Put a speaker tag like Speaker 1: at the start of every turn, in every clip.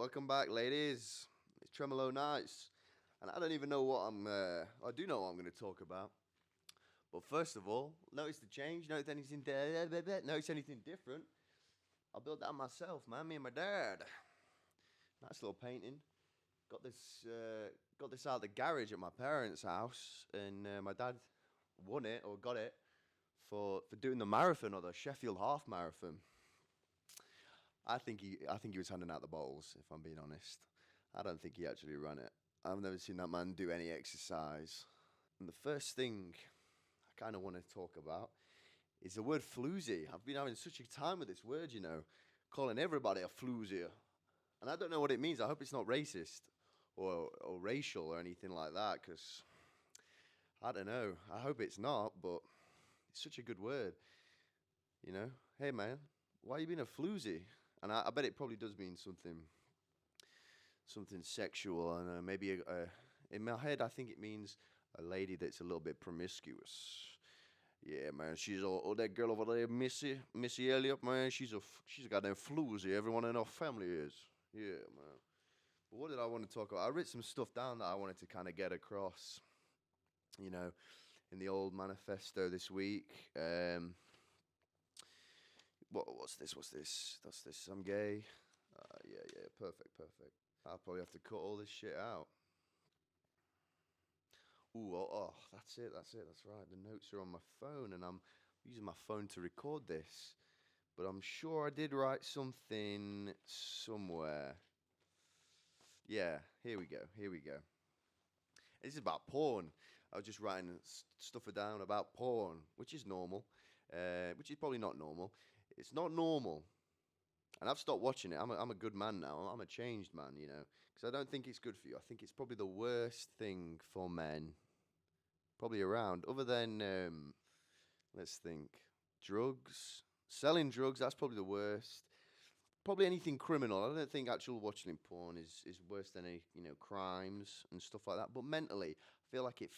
Speaker 1: Welcome back, ladies. It's Tremelo Nights, and I don't even know what I do know what I'm going to talk about. But first of all, notice the change. Notice anything different? I built that myself, man. Me and my dad. Nice little painting. Got this out of the garage at my parents' house, and my dad won it or got it for doing the marathon or the Sheffield Half Marathon. I think he was handing out the bottles, if I'm being honest. I don't think he actually ran it. I've never seen that man do any exercise. And the first thing I kind of want to talk about is the word floozy. I've been having such a time with this word, calling everybody a floozy. And I don't know what it means. I hope it's not racist or racial or anything like that, because I don't know. I hope it's not, but it's such a good word. Hey man, why you being a floozy? And I bet it probably does mean something sexual, and maybe in my head I think it means a lady that's a little bit promiscuous. Yeah, man, she's that girl over there, Missy Elliott, man. She's a goddamn floozy. Everyone in our family is. Yeah, man. But what did I want to talk about? I wrote some stuff down that I wanted to kind of get across. In the old manifesto this week. What's this? That's this. I'm gay. Yeah. Perfect. I'll probably have to cut all this shit out. Ooh, that's it. That's right. The notes are on my phone, and I'm using my phone to record this. But I'm sure I did write something somewhere. Yeah, here we go. This is about porn. I was just writing stuff down about porn, which is normal, which is probably not normal. It's not normal. And I've stopped watching it. I'm a good man now. I'm a changed man, because I don't think it's good for you. I think it's probably the worst thing for men, probably around, other than, let's think, drugs. Selling drugs, that's probably the worst. Probably anything criminal. I don't think actual watching porn is worse than any, crimes and stuff like that. But mentally, I feel like it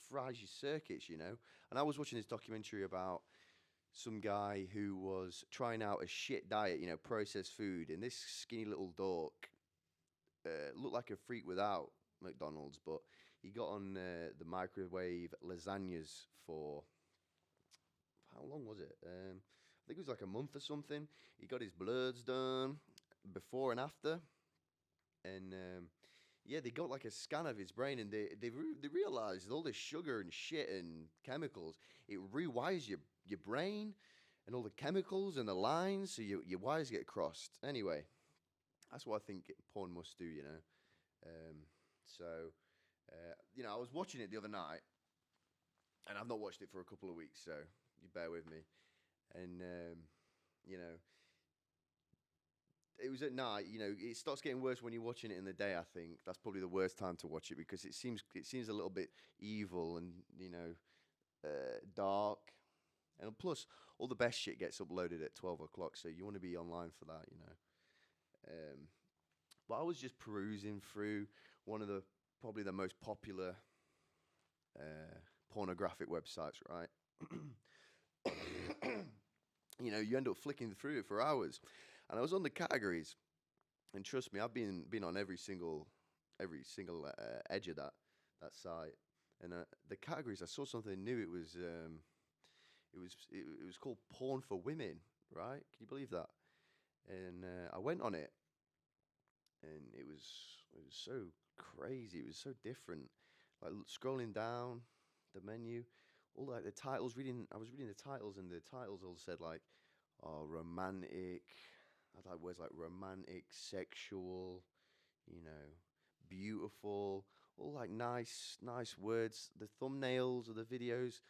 Speaker 1: fries your circuits, And I was watching this documentary about some guy who was trying out a shit diet, processed food, and this skinny little dork looked like a freak without McDonald's, but he got on the microwave lasagnas for, how long was it? I think it was like a month or something. He got his bloods done before and after, and yeah, they got like a scan of his brain, and they realized all this sugar and shit and chemicals, it rewires your brain and all the chemicals and the lines, so your wires get crossed. Anyway, that's what I think porn must do, So, I was watching it the other night, and I've not watched it for a couple of weeks, so you bear with me. And, it was at night, it starts getting worse when you're watching it in the day, I think. That's probably the worst time to watch it, because it seems a little bit evil and, dark. And plus, all the best shit gets uploaded at 12 o'clock, so you want to be online for that, But I was just perusing through one of probably the most popular pornographic websites, right? You end up flicking through it for hours. And I was on the categories, and trust me, I've been on every single edge of that site. And the categories, I saw something new. It was called porn for women, right? Can you believe that? And I went on it, and it was so crazy. It was so different. Like scrolling down the menu, all like the titles. I was reading the titles, and the titles all said like, "Oh, romantic." I like words like romantic, sexual, beautiful. All like nice words. The thumbnails of the videos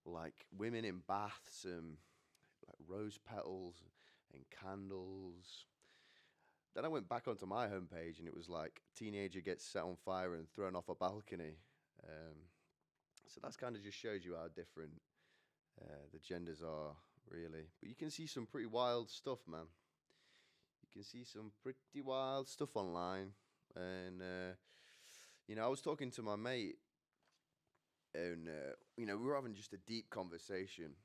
Speaker 1: were like women in baths and like rose petals and candles. Then I went back onto my homepage, and it was like teenager gets set on fire and thrown off a balcony. So that's kind of just shows you how different the genders are, really. But you can see some pretty wild stuff, man. You can see some pretty wild stuff online. And, I was talking to my mate, and, we were having just a deep conversation.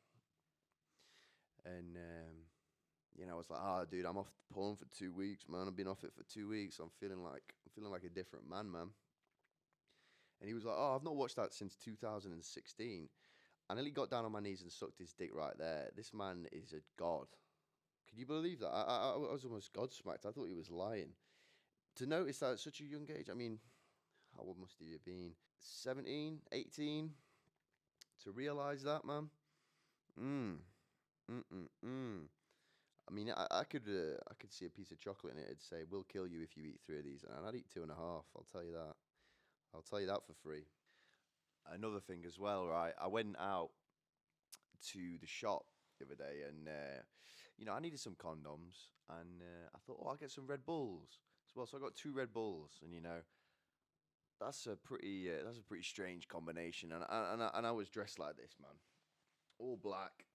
Speaker 1: And I was like, ah, dude, I'm off porn for 2 weeks, man. I've been off it for 2 weeks. I'm feeling like a different man, man. And he was like, oh, I've not watched that since 2016. I nearly got down on my knees and sucked his dick right there. This man is a god. Can you believe that? I was almost godsmacked. I thought he was lying. To notice that at such a young age, I mean, how old must he have been? 17, 18? To realize that, man. Mm. Mm-mm-mm. I mean, I could see a piece of chocolate in it. It'd say, "We'll kill you if you eat 3 of these," and I'd eat two and a half. I'll tell you that. I'll tell you that for free. Another thing as well, right? I went out to the shop the other day, and I needed some condoms, and I thought, oh, I'll get some Red Bulls as well. So I got two Red Bulls, and that's a pretty strange combination. And I was dressed like this, man, all black,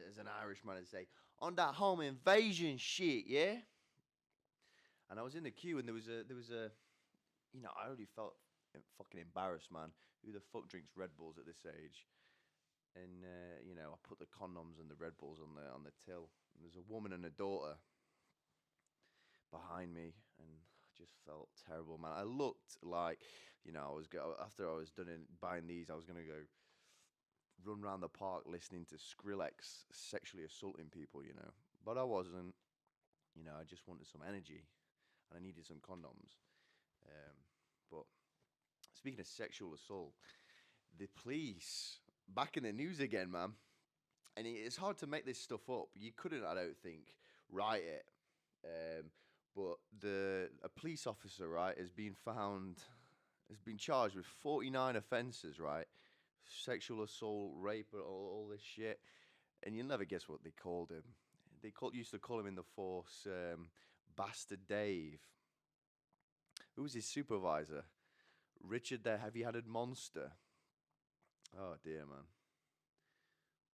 Speaker 1: as an Irishman, and say, on that home invasion shit, yeah. And I was in the queue, and there was a I already felt fucking embarrassed, man. Who the fuck drinks Red Bulls at this age? And I put the condoms and the Red Bulls on the till. And there's a woman and a daughter behind me, and I just felt terrible, man. I looked like, after I was done buying these, I was gonna go run around the park listening to Skrillex sexually assaulting people, but I wasn't. I just wanted some energy, and I needed some condoms. But speaking of sexual assault, the police back in the news again, man. And it's hard to make this stuff up. You couldn't, I don't think, write it. Um, but a police officer, right, has been charged with 49 offences, right? Sexual assault, rape, all this shit. And you'll never guess what they called him. Used to call him in the force Bastard Dave. Who was his supervisor? Richard the heavy-handed monster. Oh dear, man.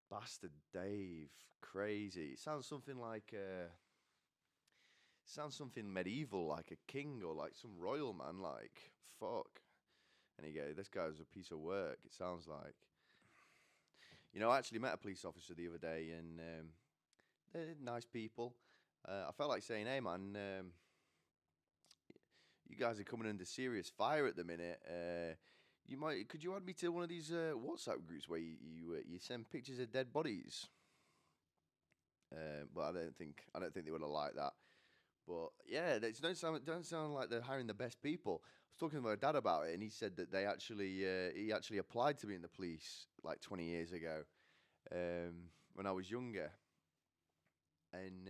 Speaker 1: Bastard Dave. Crazy. It sounds something medieval, like a king or like some royal man. Like fuck. And you go, this guy's a piece of work. It sounds like. I actually met a police officer the other day, and they're nice people. I felt like saying, "Hey, man, you guys are coming under serious fire at the minute. Could you add me to one of these WhatsApp groups where you send pictures of dead bodies?" But I don't think they would have liked that. But yeah, it don't sound like they're hiring the best people. I was talking to my dad about it, and he said that he actually applied to be in the police like 20 years ago, when I was younger, and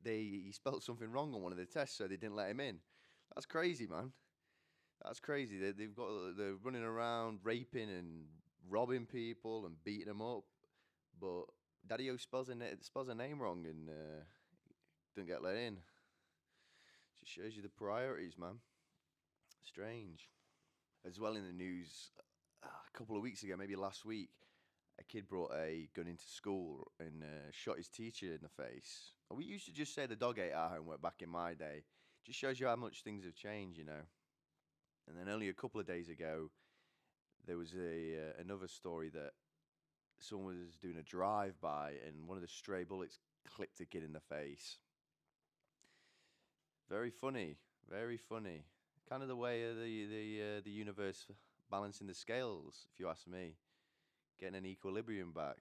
Speaker 1: he spelt something wrong on one of the tests, so they didn't let him in. That's crazy, man. That's crazy. They're running around raping and robbing people and beating them up, but Daddy-O spells a name wrong, and didn't get let in. Just shows you the priorities, man. Strange. As well in the news, a couple of weeks ago, maybe last week, a kid brought a gun into school and shot his teacher in the face. We used to just say the dog ate our homework back in my day. Just shows you how much things have changed. And then only a couple of days ago, there was another story that someone was doing a drive-by and one of the stray bullets clipped a kid in the face. Very funny, very funny. Kind of the way of the universe balancing the scales, if you ask me. Getting an equilibrium back.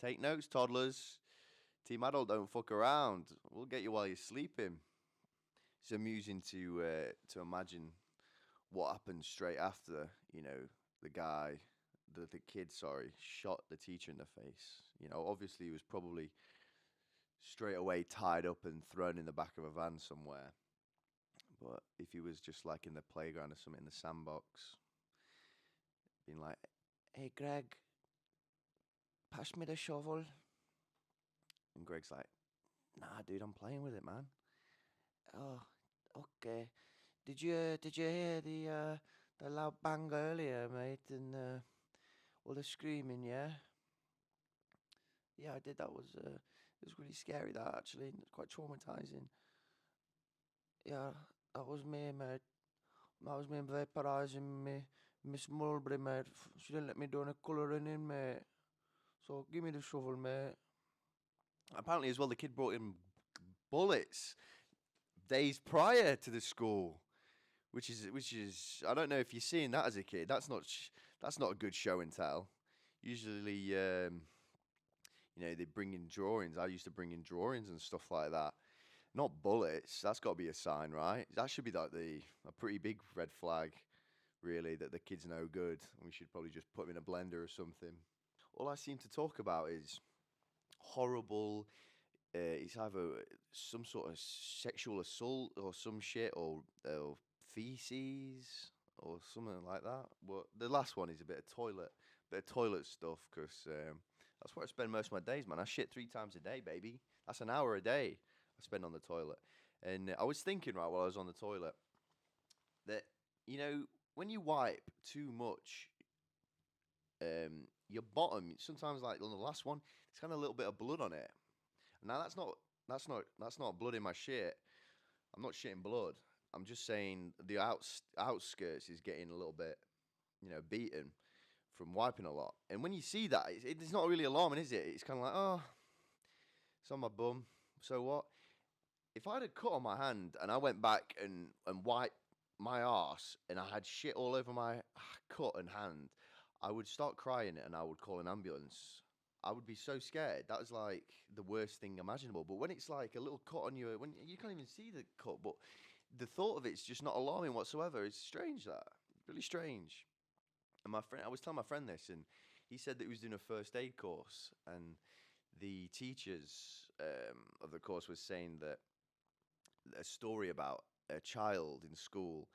Speaker 1: Take notes, toddlers. Team adult, don't fuck around. We'll get you while you're sleeping. It's amusing to imagine what happened straight after, the guy, the kid, sorry, shot the teacher in the face. Obviously he was probably straight away tied up and thrown in the back of a van somewhere. But if he was just like in the playground or something, in the sandbox, being like, "Hey, Greg, pass me the shovel." And Greg's like, "Nah, dude, I'm playing with it, man." "Oh, okay. Did you hear the loud bang earlier, mate? And all the screaming, yeah?" "Yeah, I did. It was really scary. That actually, quite traumatizing." "Yeah, that was me, mate. That was me vaporizing me Miss Mulberry, mate. She didn't let me do any colouring in, mate. So give me the shovel, mate." Apparently, as well, the kid brought in bullets days prior to the school, which is I don't know if you're seeing that as a kid. That's not a good show and tell. Usually, they bring in drawings. I used to bring in drawings and stuff like that. Not bullets. That's got to be a sign, right? That should be like a pretty big red flag, really, that the kid's no good. We should probably just put him in a blender or something. All I seem to talk about is horrible. It's either some sort of sexual assault or some shit, or feces or something like that. But the last one is a bit of toilet stuff, because that's where I spend most of my days, man. I shit 3 times a day, baby. That's an hour a day I spend on the toilet. And I was thinking, right, while I was on the toilet, that you know when you wipe too much, your bottom sometimes, like on the last one, it's kind of a little bit of blood on it. Now that's not blood in my shit. I'm not shitting blood. I'm just saying the outskirts is getting a little bit, beaten from wiping a lot. And when you see that, it's not really alarming, is it? It's kind of like, oh, it's on my bum. So what? If I had a cut on my hand and I went back and wiped my arse and I had shit all over my cut and hand, I would start crying and I would call an ambulance. I would be so scared. That was like the worst thing imaginable. But when it's like a little cut on you, when you can't even see the cut, but the thought of it's just not alarming whatsoever. It's strange, that really strange. And I was telling my friend this, and he said that he was doing a first aid course, and the teachers of the course was saying that a story about a child in school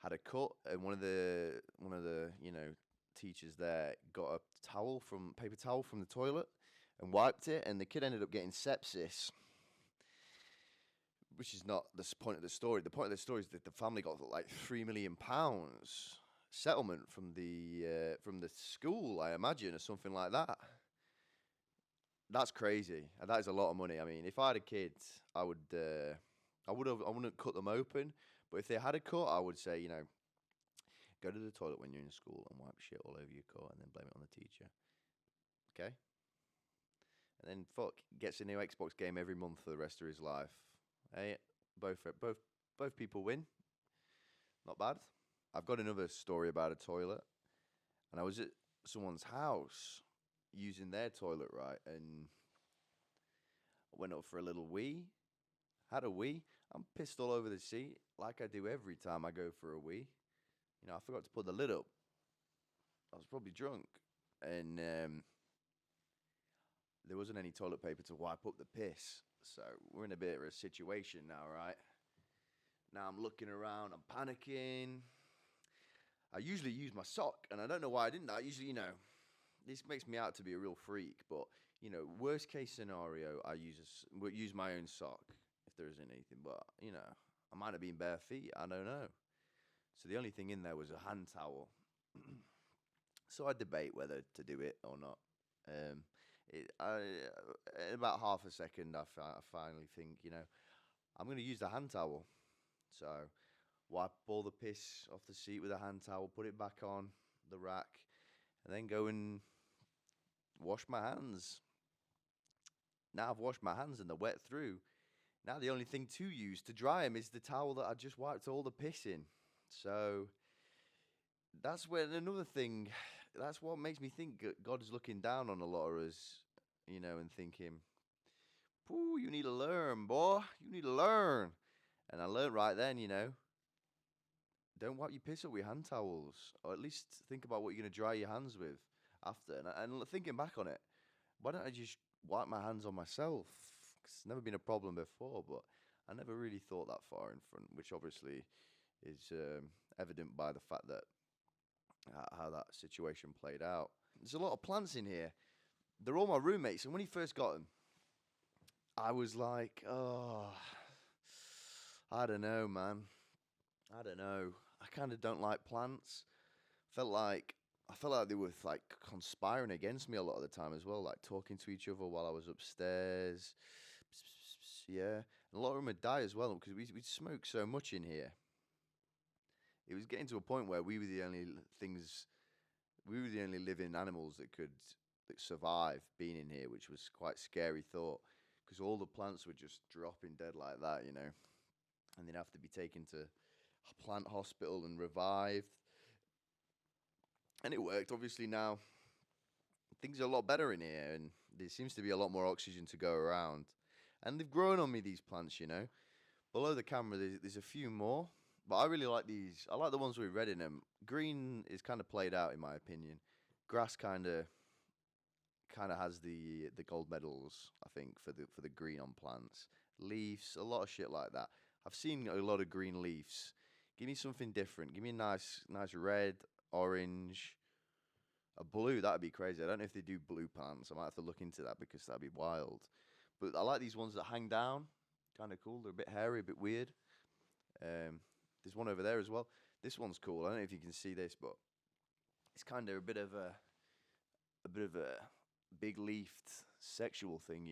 Speaker 1: had a cut, and one of the teachers there got a paper towel from the toilet and wiped it, and the kid ended up getting sepsis, which is not the point of the story. The point of the story is that the family got like £3 million settlement from the school, I imagine, or something like that. That's crazy. And that is a lot of money. I mean, if I had a kid, I wouldn't cut them open. But if they had a cut, I would say, go to the toilet when you're in school and wipe shit all over your cut, and then blame it on the teacher. Okay? And then gets a new Xbox game every month for the rest of his life. Hey, both people win. Not bad. I've got another story about a toilet, and I was at someone's house using their toilet, right, and went up for a little wee. Had a wee. I'm pissed all over the seat, like I do every time I go for a wee. I forgot to put the lid up. I was probably drunk, and there wasn't any toilet paper to wipe up the piss. So we're in a bit of a situation now, right? Now I'm looking around, I'm panicking. I usually use my sock, and I don't know why I didn't. I usually, this makes me out to be a real freak, but worst case scenario, I use my own sock if there isn't anything. But I might have been bare feet. I don't know. So the only thing in there was a hand towel. So I debate whether to do it or not. In about half a second, I finally think, I'm going to use the hand towel. So wipe all the piss off the seat with a hand towel, put it back on the rack, and then go and wash my hands. Now I've washed my hands and they're wet through. Now the only thing to use to dry them is the towel that I just wiped all the piss in. So that's another thing. That's what makes me think God is looking down on a lot of us, and thinking, "Pooh, you need to learn, boy. You need to learn." And I learned right then, don't wipe your piss up with hand towels, or at least think about what you're going to dry your hands with after. And thinking back on it, why don't I just wipe my hands on myself? 'Cause it's never been a problem before, but I never really thought that far in front, which obviously is evident by the fact that how that situation played out. There's a lot of plants in here. They're all my roommates, and when he first got them, I was like, oh, I don't know, man. I don't know. I kind of don't like plants. I felt like they were like conspiring against me a lot of the time as well, like talking to each other while I was upstairs. Yeah, and a lot of them would die as well because we smoke so much in here. It was getting to a point where we were the only living animals that survive being in here, which was quite a scary thought. because all the plants were just dropping dead like that, and they'd have to be taken to a plant hospital and revived. And it worked. Obviously now things are a lot better in here, and there seems to be a lot more oxygen to go around. And they've grown on me, these plants. Below the camera, there's a few more, but I really like these. I like the ones with red in them. Green is kind of played out, in my opinion. Grass kind of has the gold medals, I think, for the green on plants. Leaves, a lot of shit like that. I've seen a lot of green leaves. Give me something different. Give me a nice red, orange, a blue. That'd be crazy. I don't know if they do blue plants. I might have to look into that because that'd be wild. But I like these ones that hang down. Kind of cool. They're a bit hairy, a bit weird. There's one over there as well. This one's cool. I don't know if you can see this, but it's kind of a bit of a big leafed sexual thing.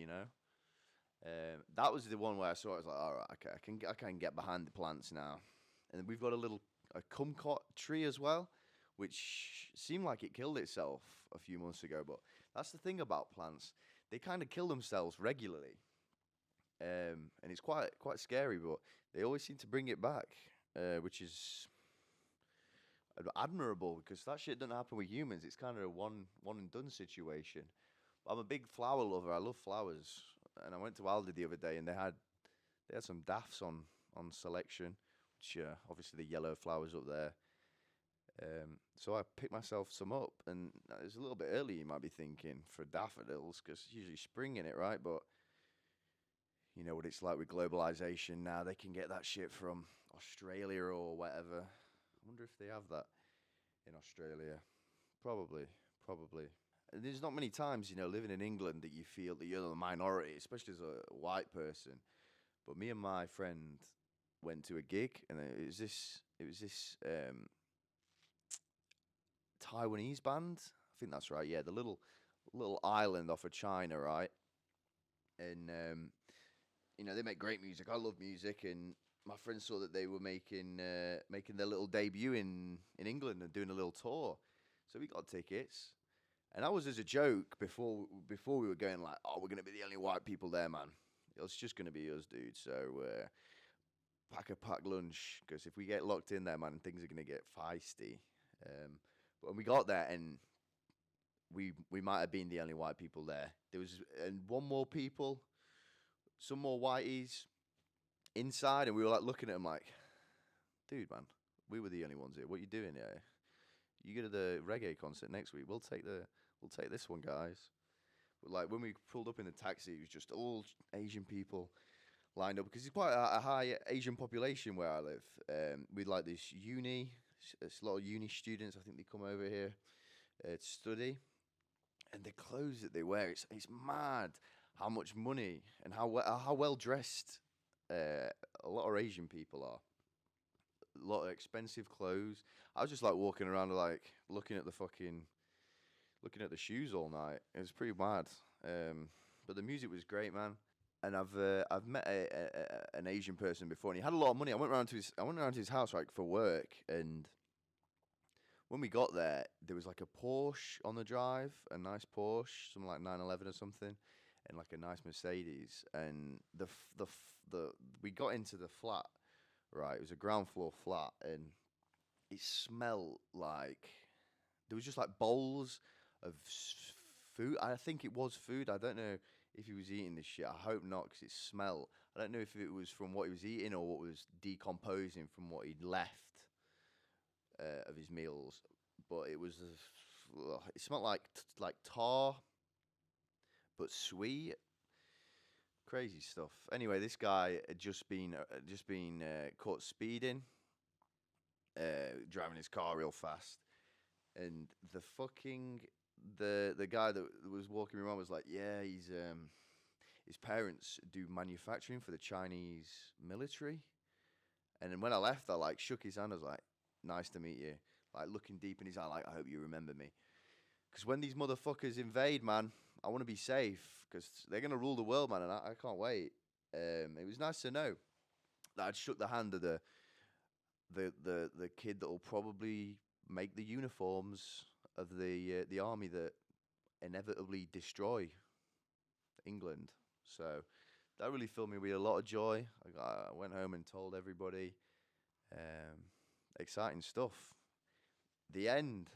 Speaker 1: That was the one where I saw it. I was like, all right, okay, I can get behind the plants now. And we've got a kumquat tree as well, which seemed like it killed itself a few months ago. But that's the thing about plants; they kind of kill themselves regularly, and it's quite scary. But they always seem to bring it back, which is admirable because that shit doesn't happen with humans. It's kind of a one and done situation. But I'm a big flower lover. I love flowers, and I went to Aldi the other day, and they had some daffs on selection, which obviously the yellow flowers up there. So I picked myself some up, and it's a little bit early, you might be thinking, for daffodils, because it's usually spring in it, right? But you know what it's like with globalization now. They can get that shit from Australia or whatever. I wonder if they have that in Australia. Probably. And there's not many times, living in England that you feel that you're the minority, especially as a white person. But me and my friend went to a gig, and it was this Taiwanese band. I think that's right. Yeah, the little island off of China, right? And they make great music. I love music, and my friends saw that they were making their little debut in England and doing a little tour. So we got tickets, and that was as a joke before we were going like, oh, we're gonna be the only white people there, man. It's just gonna be us, dude. So pack a packed lunch, because if we get locked in there, man, things are gonna get feisty. But when we got there, and we might have been the only white people there. There was some more whiteys inside, and we were like looking at them like, dude, man, we were the only ones here. What you doing here? You go to the reggae concert next week. We'll take this one, guys. But like when we pulled up in the taxi, it was just all Asian people lined up because it's quite a high Asian population where I live. We like this uni. It's a lot of uni students. I think they come over here to study, and the clothes that they wear, it's mad how much money and how well dressed a lot of Asian people are. A lot of expensive clothes. I was just like walking around like looking at the shoes all night. It was pretty mad. But the music was great, man. And I've met an Asian person before, and he had a lot of money. I went around to his house like for work, and when we got there, there was like a Porsche on the drive, a nice Porsche, something like 911 or something, and like a nice Mercedes. And we got into the flat, right? It was a ground floor flat, and it smelled like there was just like bowls of food. I think it was food. I don't know if he was eating this shit. I hope not, because it smelled. I don't know if it was from what he was eating or what was decomposing from what he'd left of his meals, but it was it smelled like tar, but sweet. Crazy stuff. Anyway, this guy had just been caught speeding, driving his car real fast, and the guy that was walking around was like, yeah, his parents do manufacturing for the Chinese military. And then when I left, I like shook his hand. I was like, nice to meet you. Like looking deep in his eye, like, I hope you remember me. Because when these motherfuckers invade, man, I want to be safe, because they're gonna rule the world, man, and I can't wait. It was nice to know that I'd shook the hand of the kid that will probably make the uniforms of the army that inevitably destroy England. So that really filled me with a lot of joy. I went home and told everybody. Exciting stuff. The end.